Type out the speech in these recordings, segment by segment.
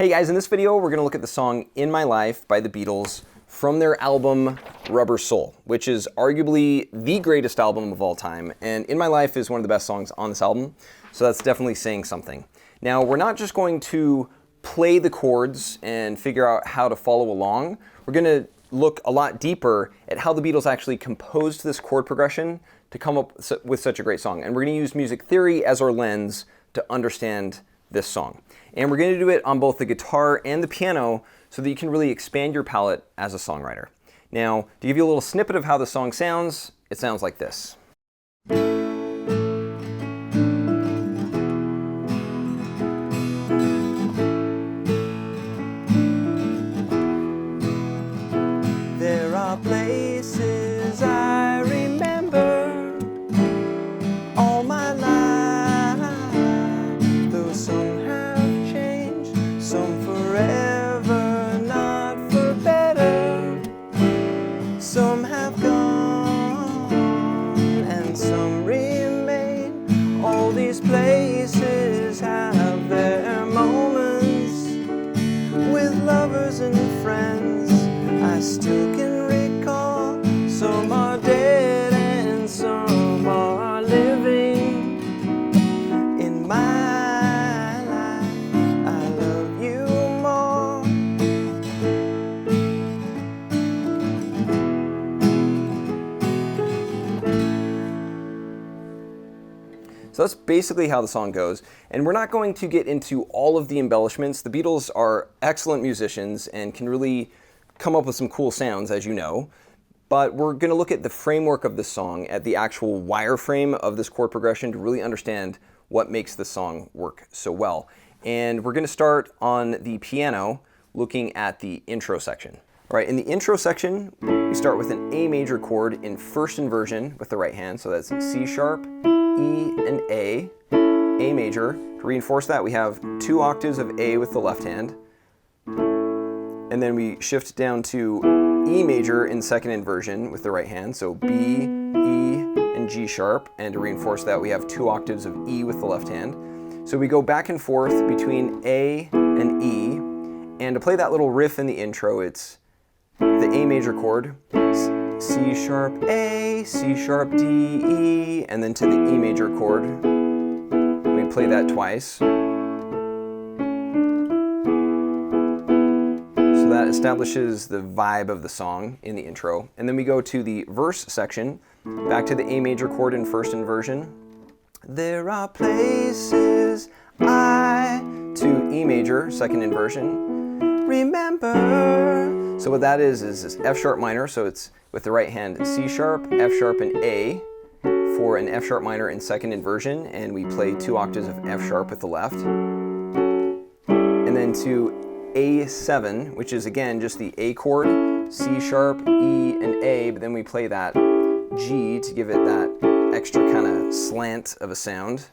Hey guys, in this video we're going to look at the song In My Life by the Beatles from their album Rubber Soul, which is arguably the greatest album of all time, and In My Life is one of the best songs on this album, so that's definitely saying something. Now, we're not just going to play the chords and figure out how to follow along. We're going to look a lot deeper at how the Beatles actually composed this chord progression to come up with such a great song, and we're going to use music theory as our lens to understand this song. And we're going to do it on both the guitar and the piano so that you can really expand your palette as a songwriter. Now, to give you a little snippet of how the song sounds, it sounds like this. There are places I remember all my life, though some have changed, some forever, not for better. Some have gone and some remain. All these places have their moments with lovers and friends I still can recall. Some are dead and some are living. In my life, I love you more. So that's basically how the song goes, and we're not going to get into all of the embellishments. The Beatles are excellent musicians and can really come up with some cool sounds, as you know, but we're going to look at the framework of the song, at the actual wireframe of this chord progression to really understand what makes the song work so well. And we're going to start on the piano looking at the intro section. All right, in the intro section, we start with an A major chord in first inversion with the right hand, so that's C sharp, E, and A major. To reinforce that, we have 2 octaves of A with the left hand, and then we shift down to E major in second inversion with the right hand, so B, E, and G sharp, and to reinforce that, we have 2 octaves of E with the left hand. So we go back and forth between A and E, and to play that little riff in the intro, it's the A major chord, C sharp A, C sharp D, E, and then to the E major chord. We play that twice. That establishes the vibe of the song in the intro. And then we go to the verse section, back to the A major chord in first inversion. There are places to E major, second inversion, remember. So what that is this F sharp minor, so it's with the right hand C sharp, F sharp, and A for an F sharp minor in second inversion, and we play 2 octaves of F sharp with the left. And then to A7, which is again just the A chord, C sharp, E, and A, but then we play that G to give it that extra kind of slant of a sound.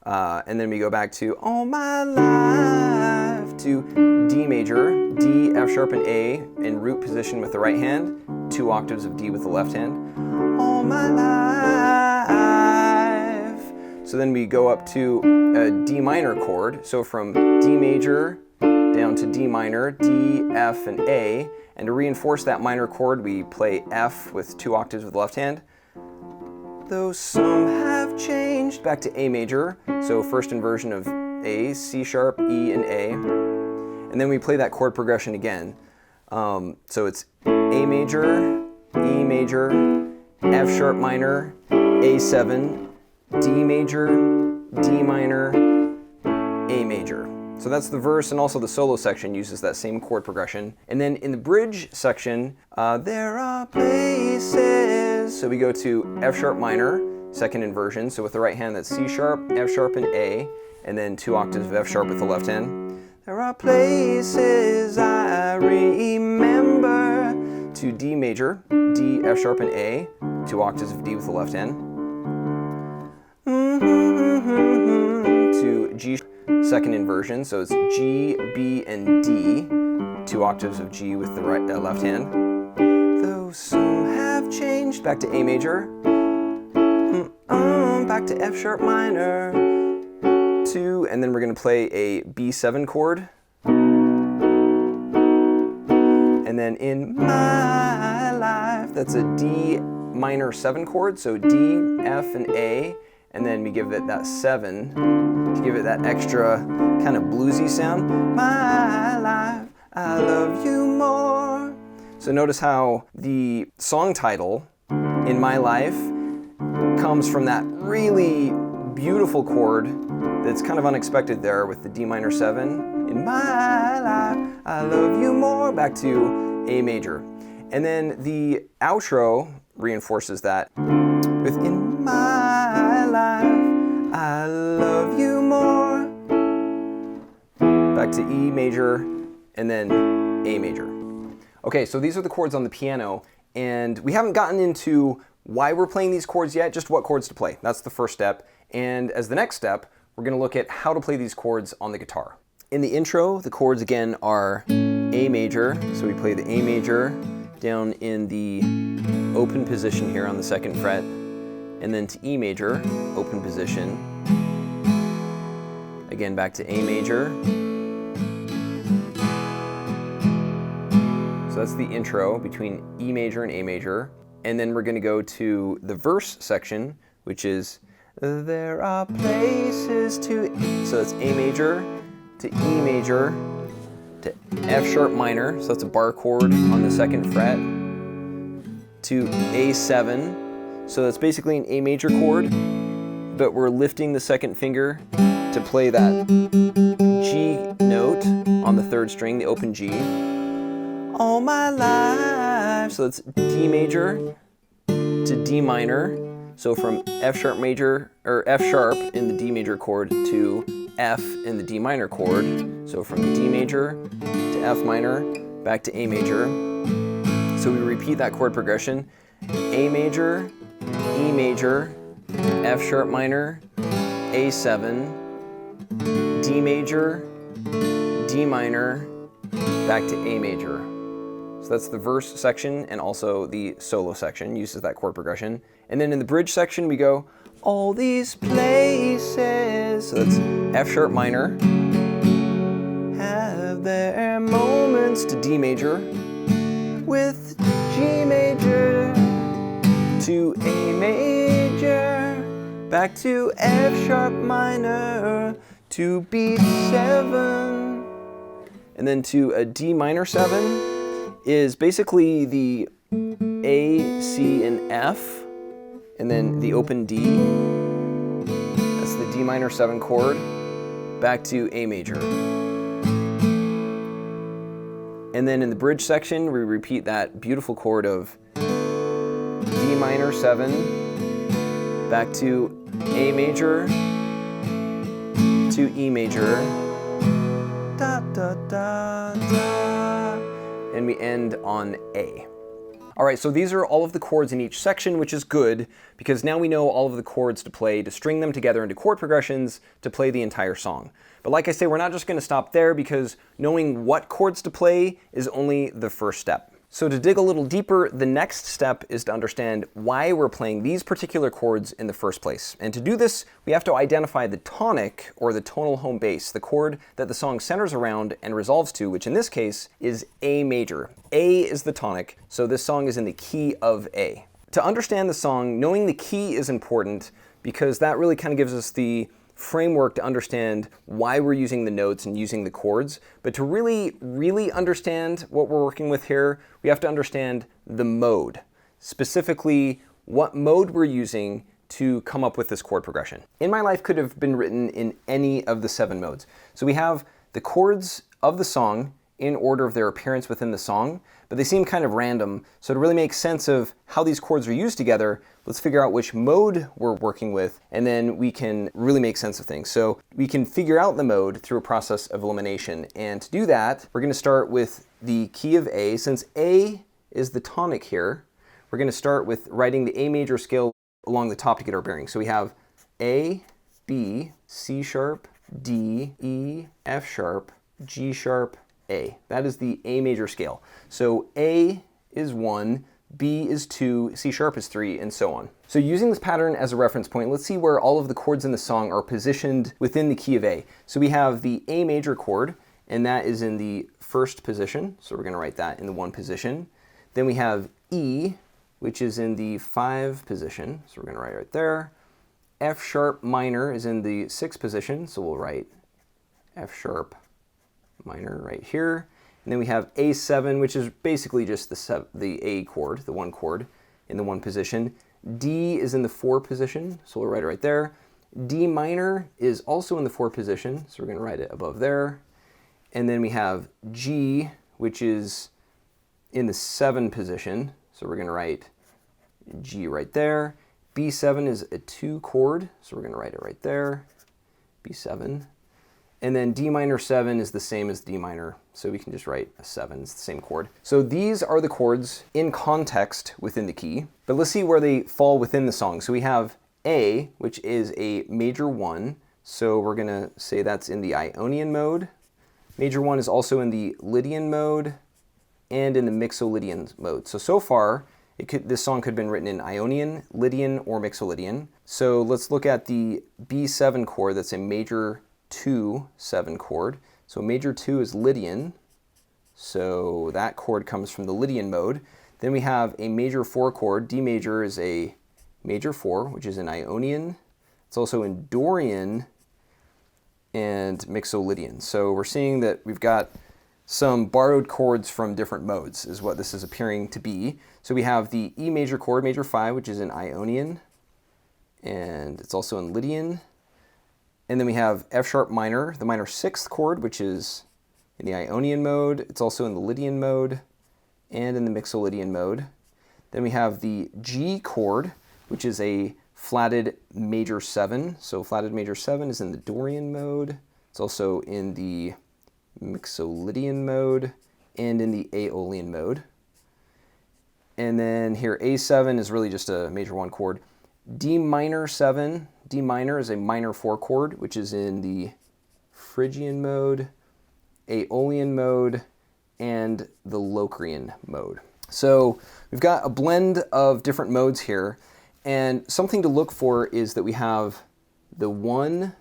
And then we go back to All My Life to D major, D, F sharp, and A in root position with the right hand, 2 octaves of D with the left hand. All My Life. So then we go up to a D minor chord, so from D major down to D minor, D, F, and A, and to reinforce that minor chord, we play F with 2 octaves with the left hand. Though some have changed, back to A major, so first inversion of A, C sharp, E, and A, and then we play that chord progression again. So it's A major, E major, F sharp minor, A7, D major, D minor, A major. So that's the verse, and also the solo section uses that same chord progression. And then in the bridge section, there are places. So we go to F sharp minor, second inversion. So with the right hand, that's C sharp, F sharp, and A, and then 2 octaves of F sharp with the left hand. There are places I remember to D major, D, F sharp, and A, 2 octaves of D with the left hand. To G second inversion, so it's G, B, and D, 2 octaves of G with the left hand. Though some have changed, back to A major, back to F sharp minor, 2, and then we're going to play a B7 chord, And then in my life, that's a D minor 7 chord, so D, F, and A, and then we give it that 7 to give it that extra kind of bluesy sound. My life, I love you more. So notice how the song title, In My Life, comes from that really beautiful chord that's kind of unexpected there with the D minor 7. In my life, I love you more, back to A major. And then the outro reinforces that with in my life, I love you more, back to E major, and then A major. Okay, so these are the chords on the piano, and we haven't gotten into why we're playing these chords yet, just what chords to play. That's the first step. And as the next step, we're going to look at how to play these chords on the guitar. In the intro, the chords again are A major, so we play the A major down in the open position here on the 2nd fret, and then to E major, open position, again back to A major. So that's the intro between E major and A major, and then we're going to go to the verse section, which is there are places to, so that's A major, to E major, to F sharp minor, so that's a bar chord on the 2nd fret, to A7, so that's basically an A major chord, but we're lifting the 2nd finger to play that G note on the 3rd string, the open G. All my life, so that's D major to D minor, so from F sharp major, or F sharp in the D major chord to F in the D minor chord, so from D major to F minor, back to A major. So we repeat that chord progression, A major, E major, F sharp minor, A7, D major, D minor, back to A major. So that's the verse section, and also the solo section uses that chord progression. And then in the bridge section we go, all these places, so that's F sharp minor, have their moments to D major, with G major to A major, back to F sharp minor to B7, and then to a D minor 7 is basically the A, C, and F, and then the open D. That's the D minor 7 chord, back to A major. And then in the bridge section, we repeat that beautiful chord of D minor 7, back to A major, to E major, da da da da, and we end on A. All right, so these are all of the chords in each section, which is good because now we know all of the chords to play, to string them together into chord progressions to play the entire song. But like I say, we're not just going to stop there because knowing what chords to play is only the first step. So to dig a little deeper, the next step is to understand why we're playing these particular chords in the first place. And to do this, we have to identify the tonic, or the tonal home base, the chord that the song centers around and resolves to, which in this case is A major. A is the tonic, so this song is in the key of A. To understand the song, knowing the key is important because that really kind of gives us the framework to understand why we're using the notes and using the chords. But to really understand what we're working with here, we have to understand the mode, specifically what mode we're using to come up with this chord progression. In My Life could have been written in any of the 7 modes. So we have the chords of the song in order of their appearance within the song, but they seem kind of random. So to really make sense of how these chords are used together, let's figure out which mode we're working with, and then we can really make sense of things. So we can figure out the mode through a process of elimination. And to do that, we're going to start with the key of A. Since A is the tonic here, we're going to start with writing the A major scale along the top to get our bearings. So we have A, B, C sharp, D, E, F sharp, G sharp, A. That is the A major scale. So A is 1, B is 2, C sharp is 3, and so on. So using this pattern as a reference point, let's see where all of the chords in the song are positioned within the key of A. So we have the A major chord, and that is in the first position, so we're going to write that in the 1 position. Then we have E, which is in the 5 position, so we're going to write right there. F sharp minor is in the 6th position, so we'll write F sharp minor right here. And then we have A7, which is basically just the A chord, the 1 chord in the 1 position. D is in the 4 position, so we'll write it right there. D minor is also in the 4 position, so we're going to write it above there. And then we have G, which is in the 7 position, so we're going to write G right there. B7 is a 2 chord, so we're going to write it right there, B7. And then D minor 7 is the same as D minor, so we can just write a 7, it's the same chord. So these are the chords in context within the key, but let's see where they fall within the song. So we have A, which is a major 1, so we're going to say that's in the Ionian mode. Major 1 is also in the Lydian mode and in the Mixolydian mode. So far, this song could have been written in Ionian, Lydian, or Mixolydian. So let's look at the B7 chord. That's a major 2 7 chord. So major 2 is Lydian. So that chord comes from the Lydian mode. Then we have a major 4 chord. D major is a major 4, which is in Ionian. It's also in Dorian and Mixolydian. So we're seeing that we've got some borrowed chords from different modes is what this is appearing to be. So we have the E major chord, major 5, which is in Ionian, and it's also in Lydian. And then we have F sharp minor, the minor 6th chord, which is in the Ionian mode. It's also in the Lydian mode and in the Mixolydian mode. Then we have the G chord, which is a flatted major 7. So flatted major 7 is in the Dorian mode. It's also in the Mixolydian mode and in the Aeolian mode. And then here A7 is really just a major 1 chord. D minor 7, D minor is a minor 4 chord, which is in the Phrygian mode, Aeolian mode, and the Locrian mode. So we've got a blend of different modes here, and something to look for is that we have the 1,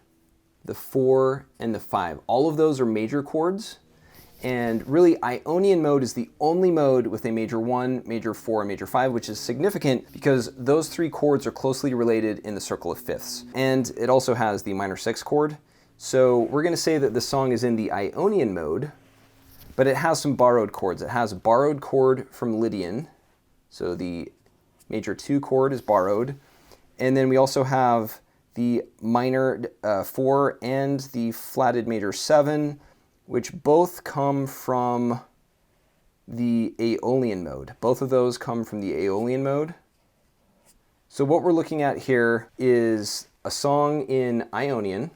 the 4, and the 5. All of those are major chords, and really Ionian mode is the only mode with a major 1, major 4, and major 5, which is significant because those 3 chords are closely related in the circle of fifths. And it also has the minor 6 chord. So we're going to say that the song is in the Ionian mode, but it has some borrowed chords. It has a borrowed chord from Lydian, so the major 2 chord is borrowed. And then we also have the minor 4 and the flatted major 7, which both come from the Aeolian mode. Both of those come from the Aeolian mode. So what we're looking at here is a song in Ionian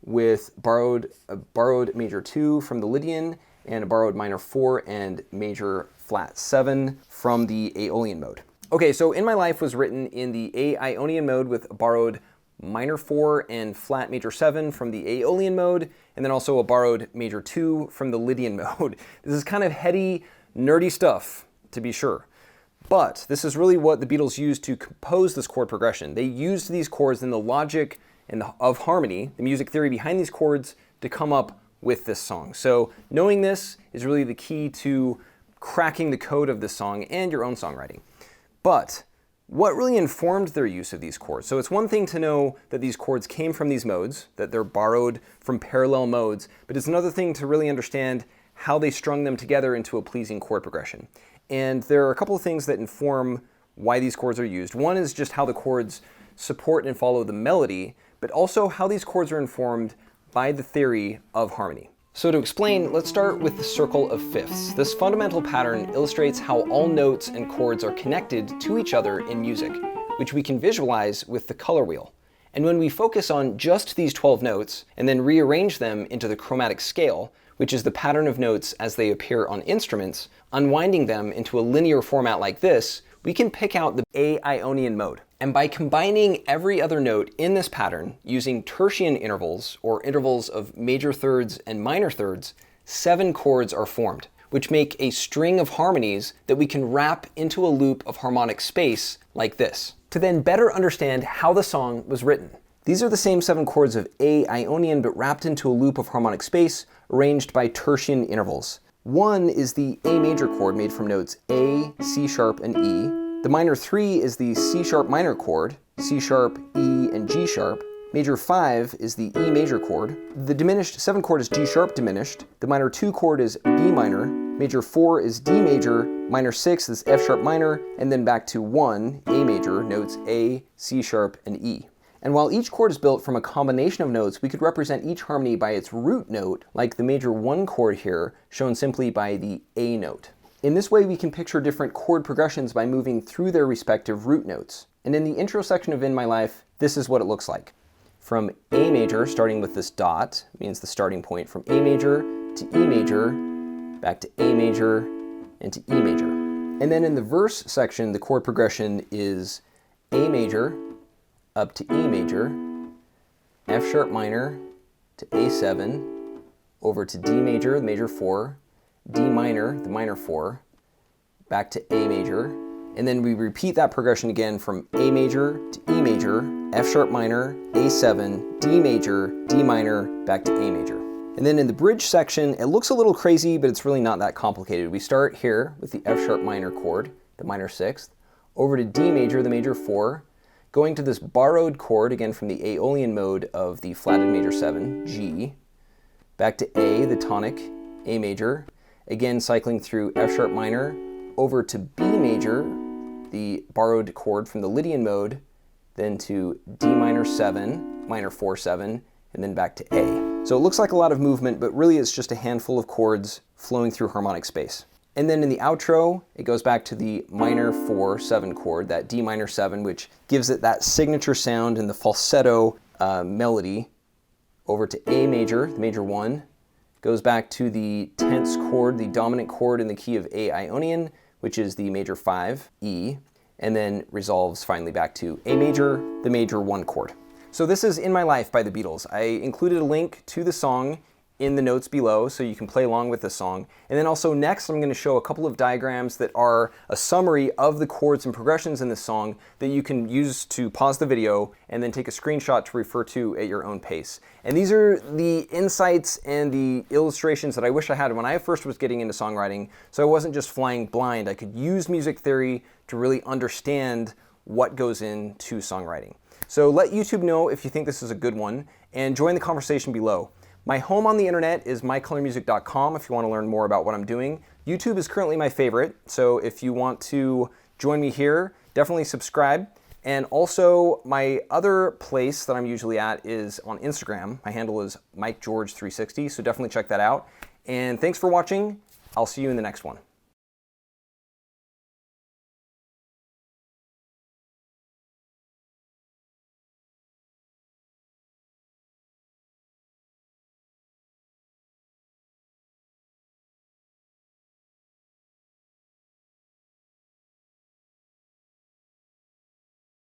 with a borrowed major 2 from the Lydian and a borrowed minor 4 and major flat 7 from the Aeolian mode. Okay, so In My Life was written in the Ionian mode with a borrowed minor 4 and flat major 7 from the Aeolian mode, and then also a borrowed major 2 from the Lydian mode. This is kind of heady, nerdy stuff, to be sure. But this is really what the Beatles used to compose this chord progression. They used these chords and the logic of harmony, the music theory behind these chords, to come up with this song. So knowing this is really the key to cracking the code of this song and your own songwriting. But what really informed their use of these chords? So it's one thing to know that these chords came from these modes, that they're borrowed from parallel modes, but it's another thing to really understand how they strung them together into a pleasing chord progression. And there are a couple of things that inform why these chords are used. One is just how the chords support and follow the melody, but also how these chords are informed by the theory of harmony. So to explain, let's start with the circle of fifths. This fundamental pattern illustrates how all notes and chords are connected to each other in music, which we can visualize with the color wheel. And when we focus on just these 12 notes and then rearrange them into the chromatic scale, which is the pattern of notes as they appear on instruments, unwinding them into a linear format like this, we can pick out the Aeonian mode. And by combining every other note in this pattern using tertian intervals, or intervals of major thirds and minor thirds, 7 chords are formed, which make a string of harmonies that we can wrap into a loop of harmonic space like this, to then better understand how the song was written. These are the same 7 chords of Aeonian but wrapped into a loop of harmonic space arranged by tertian intervals. 1 is the A major chord made from notes A, C sharp, and E. The minor 3 is the C sharp minor chord, C sharp, E, and G sharp. Major 5 is the E major chord. The diminished 7 chord is G sharp diminished. The minor 2 chord is B minor. Major 4 is D major. Minor 6 is F sharp minor. And then back to 1, A major, notes A, C sharp, and E. And while each chord is built from a combination of notes, we could represent each harmony by its root note, like the major 1 chord here, shown simply by the A note. In this way, we can picture different chord progressions by moving through their respective root notes. And in the intro section of In My Life, this is what it looks like. From A major, starting with this dot, means the starting point, from A major to E major, back to A major, and to E major. And then in the verse section, the chord progression is A major, up to E major, F sharp minor, to A7, over to D major, the major 4, D minor, the minor 4, back to A major, and then we repeat that progression again from A major to E major, F sharp minor, A7, D major, D minor, back to A major. And then in the bridge section, it looks a little crazy, but it's really not that complicated. We start here with the F sharp minor chord, the minor 6th, over to D major, the major 4, going to this borrowed chord, again from the Aeolian mode of the flatted major 7, G, back to A, the tonic, A major, again cycling through F sharp minor, over to B major, the borrowed chord from the Lydian mode, then to D minor 7, minor 4, 7, and then back to A. So it looks like a lot of movement, but really it's just a handful of chords flowing through harmonic space. And then in the outro, it goes back to the minor 4, 7 chord, that D minor 7, which gives it that signature sound and the falsetto melody, over to A major, the major 1, goes back to the tense chord, the dominant chord in the key of A Ionian, which is the major 5, E, and then resolves finally back to A major, the major 1 chord. So this is In My Life by the Beatles. I included a link to the song in the notes below so you can play along with the song. And then also next I'm going to show a couple of diagrams that are a summary of the chords and progressions in this song that you can use to pause the video and then take a screenshot to refer to at your own pace. And these are the insights and the illustrations that I wish I had when I first was getting into songwriting, so I wasn't just flying blind. I could use music theory to really understand what goes into songwriting. So let YouTube know if you think this is a good one and join the conversation below. My home on the internet is mycolormusic.com if you want to learn more about what I'm doing. YouTube is currently my favorite, so if you want to join me here, definitely subscribe. And also, my other place that I'm usually at is on Instagram. My handle is MikeGeorge360, so definitely check that out. And thanks for watching. I'll see you in the next one.